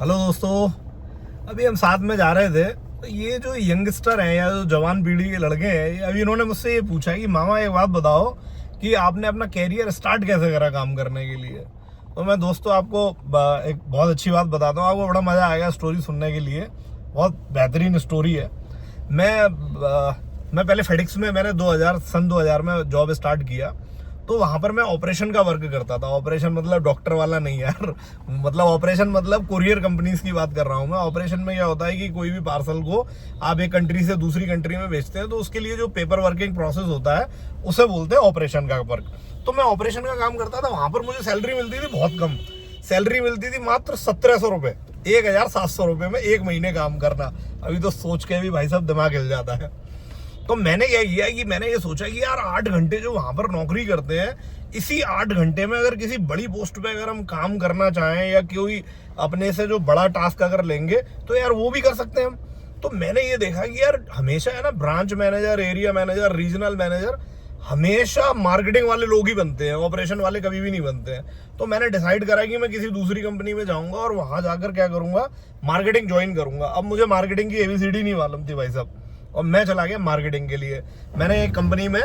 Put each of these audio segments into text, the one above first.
Hello दोस्तों, अभी हम साथ में जा रहे थे तो ये जो यंगस्टर हैं या जो जवान पीढ़ी के लड़के हैं, अभी इन्होंने मुझसे ये पूछा कि मामा एक बात बताओ कि आपने अपना कैरियर स्टार्ट कैसे करा काम करने के लिए। तो मैं दोस्तों आपको एक बहुत अच्छी बात बताता हूँ, आपको बड़ा मज़ा आएगा स्टोरी सुनने के लिए। बहुत बेहतरीन स्टोरी है। मैं पहले फेडिक्स में मैंने सन 2000 में जॉब स्टार्ट किया। तो वहां पर मैं ऑपरेशन का वर्क करता था। ऑपरेशन मतलब डॉक्टर वाला नहीं यार, मतलब ऑपरेशन मतलब कुरियर कंपनीज की बात कर रहा हूँ मैं। ऑपरेशन में क्या होता है कि कोई भी पार्सल को आप एक कंट्री से दूसरी कंट्री में भेजते हैं तो उसके लिए जो पेपर वर्किंग प्रोसेस होता है उसे बोलते हैं ऑपरेशन का वर्क। तो मैं ऑपरेशन का काम करता था। वहां पर मुझे सैलरी मिलती थी बहुत कम। सैलरी मिलती थी मात्र 1700 रुपये, 1700 रुपये में एक महीने काम करना। अभी तो सोच के भी भाई साहब दिमाग हिल जाता है। तो मैंने क्या किया कि मैंने ये सोचा कि यार 8 घंटे जो वहां पर नौकरी करते हैं, इसी 8 घंटे में अगर किसी बड़ी पोस्ट पे अगर हम काम करना चाहें या कोई अपने से जो बड़ा टास्क अगर लेंगे तो यार वो भी कर सकते हैं हम। तो मैंने ये देखा कि यार हमेशा है ना, branch manager, area manager, regional manager हमेशा मार्केटिंग वाले लोग ही बनते हैं, ऑपरेशन वाले कभी भी नहीं बनते हैं। तो मैंने डिसाइड करा कि मैं किसी दूसरी कंपनी में जाऊंगा और वहां जाकर क्या करूंगा, मार्केटिंग ज्वाइन करूंगा। अब मुझे मार्केटिंग की एबीसीडी नहीं मालूम थी भाई साहब, और मैं चला गया मार्केटिंग के लिए। मैंने एक कंपनी में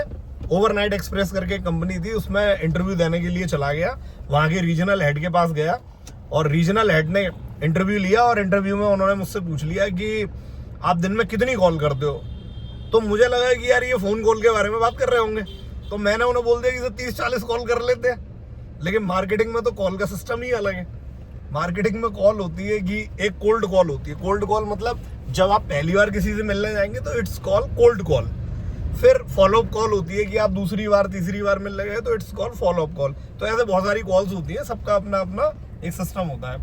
ओवरनाइट एक्सप्रेस करके एक कंपनी थी, उसमें इंटरव्यू देने के लिए चला गया। वहाँ के रीजनल हेड के पास गया और रीजनल हेड ने इंटरव्यू लिया और इंटरव्यू में उन्होंने मुझसे पूछ लिया कि आप दिन में कितनी कॉल करते हो। तो मुझे लगा कि यार ये फ़ोन कॉल के बारे में बात कर रहे होंगे, तो मैंने उन्हें बोल दिया कि 30-40 कॉल कर लेते हैं। लेकिन मार्केटिंग में तो कॉल का सिस्टम ही अलग है। मार्केटिंग में कॉल होती है कि एक कोल्ड कॉल होती है। कोल्ड कॉल मतलब जब आप पहली बार किसी से मिलने जाएंगे तो इट्स कॉल कोल्ड कॉल। फिर फॉलोअप कॉल होती है कि आप दूसरी बार तीसरी बार मिलने गए तो इट्स कॉल फॉलोअप कॉल। तो ऐसे बहुत सारी कॉल्स होती है, सबका अपना अपना एक सिस्टम होता है।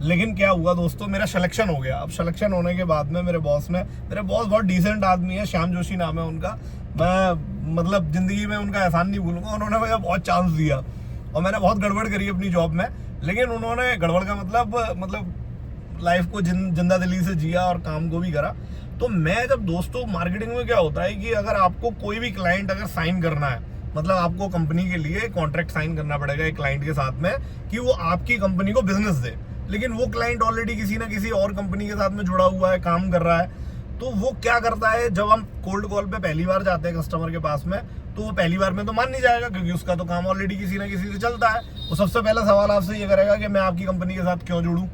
लेकिन क्या हुआ दोस्तों, मेरा सिलेक्शन हो गया। अब सिलेक्शन होने के बाद में मेरे बॉस बहुत डिसेंट आदमी है, श्याम जोशी नाम है उनका। मैं मतलब जिंदगी में उनका एहसान नहीं भूलूंगा। उन्होंने मुझे बहुत चांस दिया और मैंने बहुत गड़बड़ करी अपनी जॉब में, लेकिन उन्होंने गड़बड़ का मतलब लाइफ को जिंदा दिली से जिया और काम को भी करा। तो मैं जब दोस्तों मार्केटिंग में क्या होता है कि अगर आपको कोई भी क्लाइंट अगर साइन करना है, मतलब आपको कंपनी के लिए कॉन्ट्रैक्ट साइन करना पड़ेगा एक क्लाइंट के साथ में कि वो आपकी कंपनी को बिजनेस दे। लेकिन वो क्लाइंट ऑलरेडी किसी ना किसी और कंपनी के साथ में जुड़ा हुआ है, काम कर रहा है। तो वो क्या करता है, जब हम कोल्ड कॉल पे पहली बार जाते हैं कस्टमर के पास में, तो वो पहली बार में तो मान नहीं जाएगा क्योंकि उसका तो काम ऑलरेडी किसी ना किसी से चलता है। वो सबसे पहला सवाल आपसे ये करेगा कि मैं आपकी कंपनी के साथ क्यों जुड़ूं।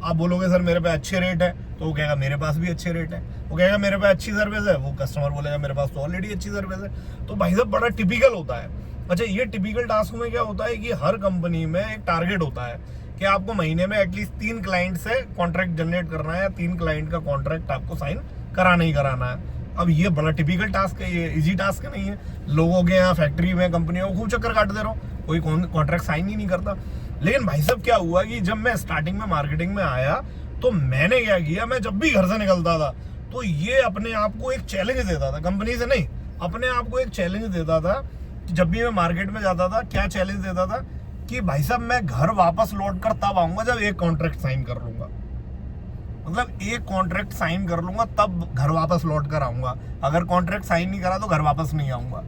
आप बोलोगे सर मेरे पे अच्छे रेट है, तो वो कहेगा मेरे पास भी अच्छे रेट है। वो कहेगा मेरे पे अच्छी सर्विस है, वो कस्टमर बोलेगा मेरे पास तो ऑलरेडी अच्छी सर्विस है। तो भाई साहब बड़ा टिपिकल होता है। अच्छा, ये टिपिकल टास्क में क्या होता है कि हर कंपनी में एक टारगेट होता है कि आपको महीने में एटलीस्ट 3 क्लाइंट से कॉन्ट्रैक्ट जनरेट करना है या 3 क्लाइंट का कॉन्ट्रैक्ट आपको साइन कराना ही कराना है। अब ये बड़ा टिपिकल टास्क है, ये इजी टास्क नहीं है। लोगों के यहाँ फैक्ट्री में, कंपनियों को खूब चक्कर काटते रहो, कोई कॉन्ट्रैक्ट साइन ही नहीं करता। लेकिन भाई साहब क्या हुआ कि जब मैं स्टार्टिंग में मार्केटिंग में आया तो मैंने क्या किया, मैं जब भी घर से निकलता था तो ये अपने आप को एक चैलेंज देता था, कंपनी से नहीं, अपने आप को एक चैलेंज देता था कि जब भी मैं मार्केट में जाता था, क्या चैलेंज देता था कि भाई साहब मैं घर वापस लौट कर तब आऊंगा जब एक कॉन्ट्रैक्ट साइन कर लूंगा। मतलब एक कॉन्ट्रैक्ट साइन कर लूंगा तब घर वापस लौट कर आऊंगा। अगर कॉन्ट्रैक्ट साइन नहीं करा तो घर वापस नहीं आऊंगा।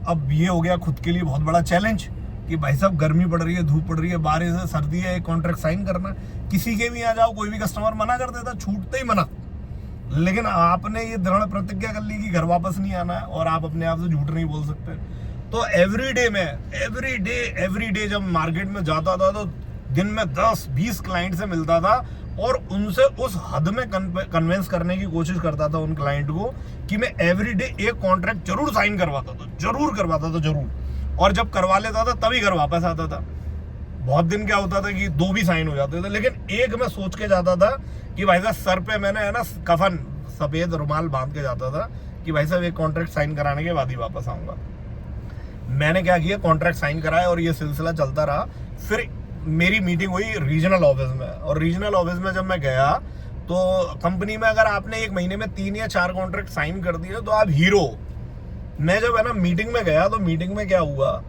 अब ये हो गया खुद के लिए बहुत बड़ा चैलेंज कि भाई साहब गर्मी पड़ रही है, धूप पड़ रही है, बारिश है, सर्दी है, एक कॉन्ट्रैक्ट साइन करना। किसी के भी आ जाओ, कोई भी कस्टमर मना कर देता, छूटते ही मना। लेकिन आपने ये दृढ़ प्रतिज्ञा कर ली कि घर वापस नहीं आना है और आप अपने आप से झूठ नहीं बोल सकते। तो एवरी डे जब मार्केट में जाता था तो दिन में 10-20 क्लाइंट से मिलता था और उनसे उस हद में कन्विंस करने की कोशिश करता था उन क्लाइंट को कि मैं एवरी डे एक कॉन्ट्रैक्ट जरूर साइन करवाता था, जरूर। और जब करवा लेता था तभी घर वापस आता था। बहुत दिन क्या होता था कि 2 भी साइन हो जाते थे, लेकिन एक मैं सोच के जाता था कि भाई साहब सर पे मैंने है ना कफन, सफेद रुमाल बांध के जाता था कि भाई साहब एक कॉन्ट्रैक्ट साइन कराने के बाद ही वापस आऊंगा। मैंने क्या किया, कॉन्ट्रैक्ट साइन कराया और ये सिलसिला चलता रहा। फिर मेरी मीटिंग हुई रीजनल ऑफिस में, और रीजनल ऑफिस में जब मैं गया तो कंपनी में अगर आपने एक महीने में 3 या 4 कॉन्ट्रैक्ट साइन कर दिए तो आप हीरो। मैं जब है ना मीटिंग में गया तो मीटिंग में क्या हुआ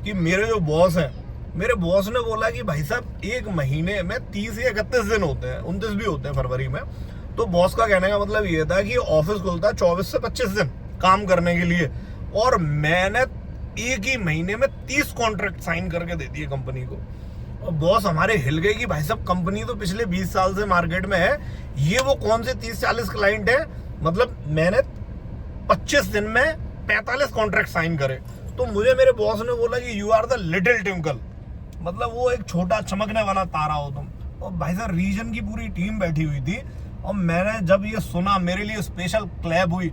कि मेरे जो बॉस हैं, मेरे बॉस ने बोला कि भाई साहब एक महीने में 30 या 31 दिन होते हैं, 29 भी होते हैं फरवरी में। तो बॉस का कहने का मतलब ये था कि ऑफिस खुलता है 24 से 25 दिन काम करने के लिए, और मैंने एक ही महीने में 30 कॉन्ट्रैक्ट साइन करके दे दिए कंपनी को। और बॉस हमारे हिल गए कि भाई साहब कंपनी तो पिछले 20 साल से मार्केट में है, ये वो कौन से 30-40 क्लाइंट है, मतलब मैंने 25 दिन में 45 कॉन्ट्रैक्ट साइन करे। तो मुझे मेरे बॉस ने बोला कि you are the little twinkle, मतलब वो एक छोटा चमकने वाला तारा हो तुम। और भाई साहब रीजन की पूरी टीम बैठी हुई थी, और मैंने जब ये सुना मेरे लिए स्पेशल क्लैप हुई,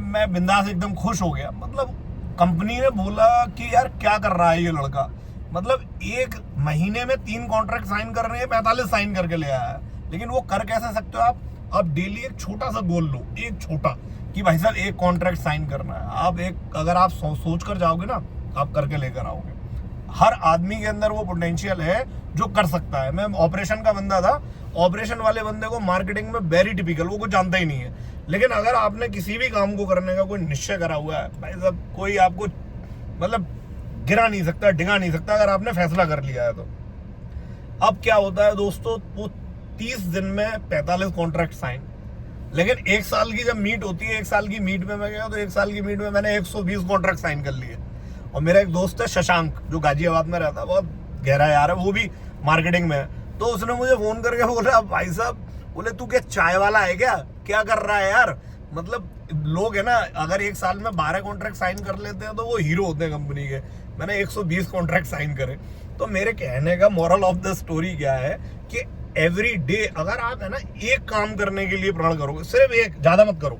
मैं बिंदास एकदम खुश हो गया। मतलब कंपनी ने बोला कि यार क्या कर रहा है ये लड़का, मतलब एक महीने में 3 कॉन्ट्रैक्ट साइन कर रहे हैं, 45 साइन करके ले आया है। लेकिन वो कर कैसे सकते हो आप डेली एक छोटा सा गोल लो, एक छोटा, कि भाई साहब एक कॉन्ट्रैक्ट साइन करना है। आप एक अगर आप सोच कर जाओगे ना, आप करके लेकर आओगे। हर आदमी के अंदर वो पोटेंशियल है जो कर सकता है। मैं ऑपरेशन का बंदा था, ऑपरेशन वाले बंदे को मार्केटिंग में वेरी टिपिकल, वो कुछ जानता ही नहीं है। लेकिन अगर आपने किसी भी काम को करने का कोई निश्चय करा हुआ है, भाई साहब कोई आपको मतलब गिरा नहीं सकता, डिगा नहीं सकता, अगर आपने फैसला कर लिया है तो। अब क्या होता है दोस्तों, वो 30 दिन में 45 कॉन्ट्रैक्ट साइन। लेकिन 1 साल की जब मीट होती है, 1 साल की मीट में मैं गया तो 1 साल की मीट में मैंने 120 कॉन्ट्रैक्ट साइन कर लिए। और मेरा एक दोस्त है शशांक, जो गाजियाबाद में रहता है, बहुत गहरा यार है, वो भी मार्केटिंग में है। तो उसने मुझे फोन करके बोला, भाई साहब, बोले तू क्या चाय वाला है क्या कर रहा है यार। मतलब लोग है ना, अगर 1 साल में 12 कॉन्ट्रैक्ट साइन कर लेते हैं तो वो हीरो होते हैं कंपनी के। मैंने 120 कॉन्ट्रैक्ट साइन करे। तो मेरे कहने का मोरल ऑफ द स्टोरी क्या है कि एवरी डे अगर आप है ना एक काम करने के लिए प्रण करोगे, सिर्फ एक, ज्यादा मत करो।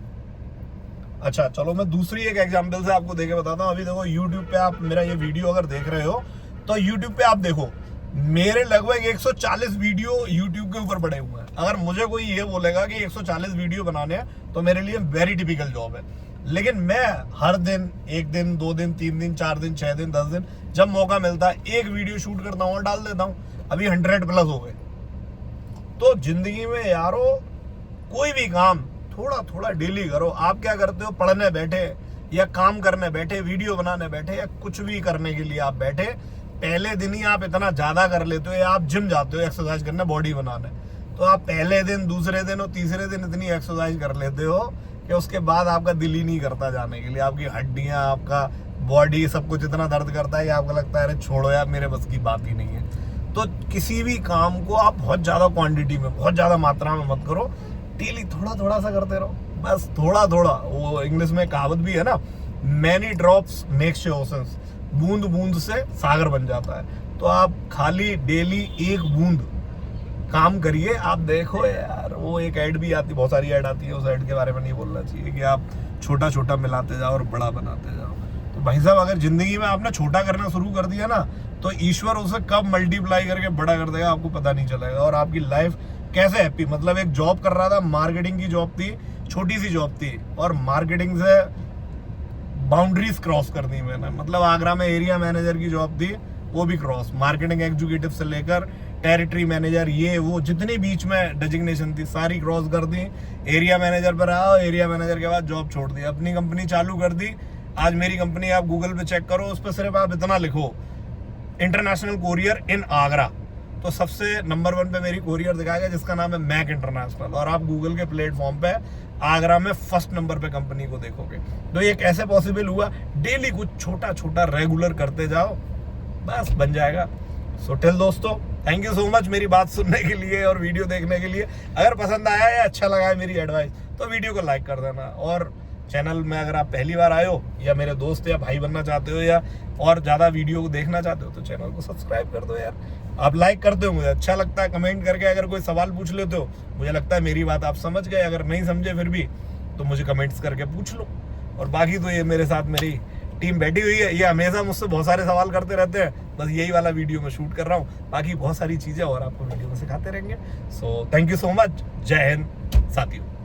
अच्छा चलो मैं दूसरी एक एग्जांपल से आपको देके बताता हूँ। अभी देखो यूट्यूब पे आप मेरा ये वीडियो अगर देख रहे हो तो यूट्यूब पे आप देखो मेरे लगभग 140 वीडियो यूट्यूब के ऊपर पड़े हुए हैं। अगर मुझे कोई ये बोलेगा कि 140 वीडियो बनाने हैं तो मेरे लिए वेरी टिपिकल जॉब है। लेकिन मैं हर दिन, 1 दिन, 2 दिन, 3 दिन, 4 दिन, 6 दिन, 10 दिन, जब मौका मिलता है एक वीडियो शूट करता हूँ और डाल देता हूँ। अभी 100+ हो गए। तो जिंदगी में यारो कोई भी काम थोड़ा थोड़ा डेली करो। आप क्या करते हो, पढ़ने बैठे या काम करने बैठे, वीडियो बनाने बैठे या कुछ भी करने के लिए आप बैठे, पहले दिन ही आप इतना ज्यादा कर लेते हो, या आप जिम जाते हो एक्सरसाइज करने, बॉडी बनाने, तो आप पहले दिन, दूसरे दिन और तीसरे दिन इतनी एक्सरसाइज कर लेते हो कि उसके बाद आपका दिल ही नहीं करता जाने के लिए। आपकी हड्डियां, आपका बॉडी, सब कुछ इतना दर्द करता है कि आपको लगता है अरे छोड़ो यार, मेरे बस की बात ही नहीं है। तो किसी भी काम को आप बहुत ज्यादा क्वांटिटी में, बहुत ज्यादा मात्रा में मत करो, डेली थोड़ा थोड़ा सा करते रहो, बस थोड़ा थोड़ा। वो इंग्लिश में कहावत भी है ना, मैनी ड्रॉप्स मेक्स ओशंस, बूंद बूंद से सागर बन जाता है। तो आप खाली डेली एक बूंद काम करिए। आप देखो यार, वो एक ऐड भी आती, बहुत सारी ऐड आती है, उस ऐड के बारे में नहीं बोलना चाहिए कि आप छोटा छोटा मिलाते जाओ और बड़ा बनाते जाओ। तो भाई साहब अगर जिंदगी में आपने छोटा करना शुरू कर दिया ना, तो ईश्वर उसे कब मल्टीप्लाई करके बड़ा कर देगा आपको पता नहीं चलेगा। और आपकी लाइफ कैसे हैप्पी, मतलब एक जॉब कर रहा था, मार्केटिंग की जॉब थी, छोटी सी जॉब थी, और मार्केटिंग से बाउंड्रीज क्रॉस कर दी मैंने। मतलब आगरा में एरिया मैनेजर की जॉब थी, वो भी क्रॉस, मार्केटिंग एग्जीक्यूटिव से लेकर टेरिटरी मैनेजर, ये वो जितनी बीच में डेजिग्नेशन थी सारी क्रॉस कर दी। एरिया मैनेजर पर आया, एरिया मैनेजर के बाद जॉब छोड़ दी, अपनी कंपनी चालू कर दी। आज मेरी कंपनी आप गूगल पे चेक करो, उस पर सिर्फ आप इतना लिखो, इंटरनेशनल कोरियर इन आगरा, तो सबसे नंबर 1 पे मेरी कोरियर दिखाएगा जिसका नाम है मैक इंटरनेशनल। और आप गूगल के प्लेटफॉर्म पे आगरा में फर्स्ट नंबर पे कंपनी को देखोगे। तो ये कैसे पॉसिबल हुआ, डेली कुछ छोटा छोटा रेगुलर करते जाओ, बस बन जाएगा। सो टिल दोस्तों, थैंक यू सो मच मेरी बात सुनने के लिए और वीडियो देखने के लिए। अगर पसंद आया या अच्छा लगा है मेरी एडवाइस तो वीडियो को लाइक कर देना। और चैनल में अगर आप पहली बार आए हो या मेरे दोस्त या भाई बनना चाहते हो या और ज़्यादा वीडियो को देखना चाहते हो तो चैनल को सब्सक्राइब कर दो यार। आप लाइक करते हो, मुझे अच्छा लगता है। कमेंट करके अगर कोई सवाल पूछ लेते हो, मुझे लगता है मेरी बात आप समझ गए। अगर नहीं समझे फिर भी तो मुझे कमेंट्स करके पूछ लो। और बाकी तो ये मेरे साथ मेरी टीम बैठी हुई है, ये हमेशा मुझसे बहुत सारे सवाल करते रहते हैं, बस यही वाला वीडियो में शूट कर रहा हूँ। बाकी बहुत सारी चीज़ें और आपको वीडियो में सिखाते रहेंगे। So thank you so much, जय हिंद साथियों।